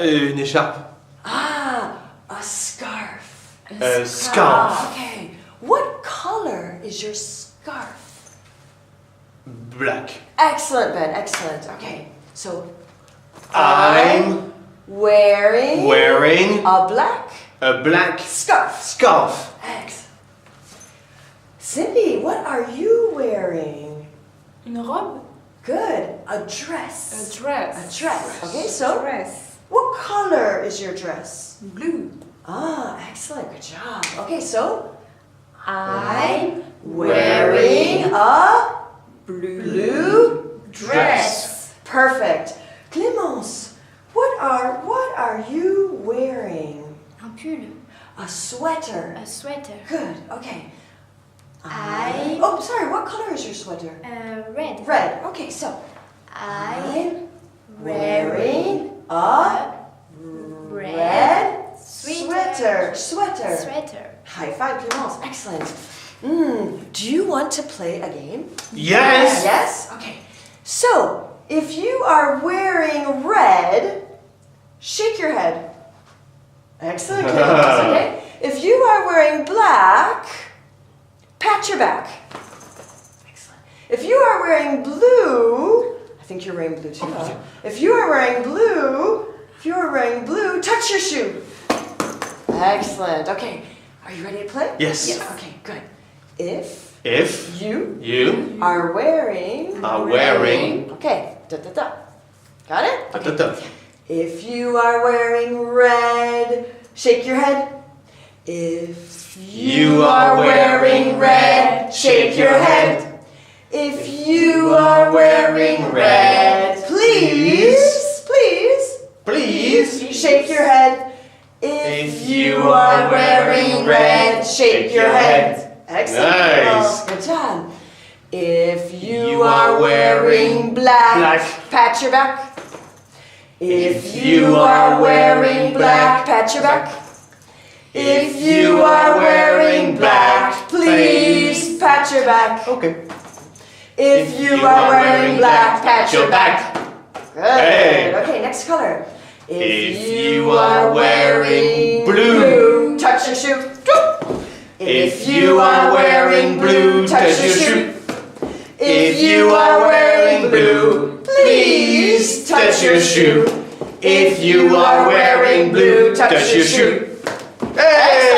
Une écharpe. Ah, a scarf. Scarf. Okay. What color is your scarf? Black. Excellent, Ben. Excellent. Okay. So I'm wearing a black scarf. Scarf. Excellent. Cindy, what are you wearing? Une robe? Good. A dress. A dress. A dress. Okay, so Dress. what color is your dress? Blue. Ah, excellent. Good job. Okay, so I'm wearing a blue dress. Perfect. Clémence, what are you wearing? Un pull. A sweater. A sweater. Good. Okay. I'm sorry. What color is your sweater? red. Red. Okay, so I'm wearing a red sweater. Sweater. High five, Clémence. Excellent. Do you want to play a game? Yes. Yes? Okay. So, if you are wearing red, shake your head. Excellent, Clémence. Okay. If you are wearing black, pat your back. Excellent. If you are wearing blue, I think you're wearing blue too. Huh? If you are wearing blue, touch your shoe. Excellent. Okay. Are you ready to play? Yes. Okay, good. If you are wearing okay, got it? Okay. If you are wearing red, shake your head. If you are wearing red, shake your head. If you are wearing red, please shake your head. If you are wearing red, shake your head. Excellent. Nice. Good job. If you are wearing black, pat your back. If you are wearing black, pat your back. If you are wearing black, please pat your back. Okay. If you are wearing black, pat your back. Good. Hey. Okay, next color. If you are wearing blue, touch your shoe. If you are wearing blue, touch your shoe. If you are wearing blue, please touch your shoe. If you are wearing blue, touch your shoe. Hey!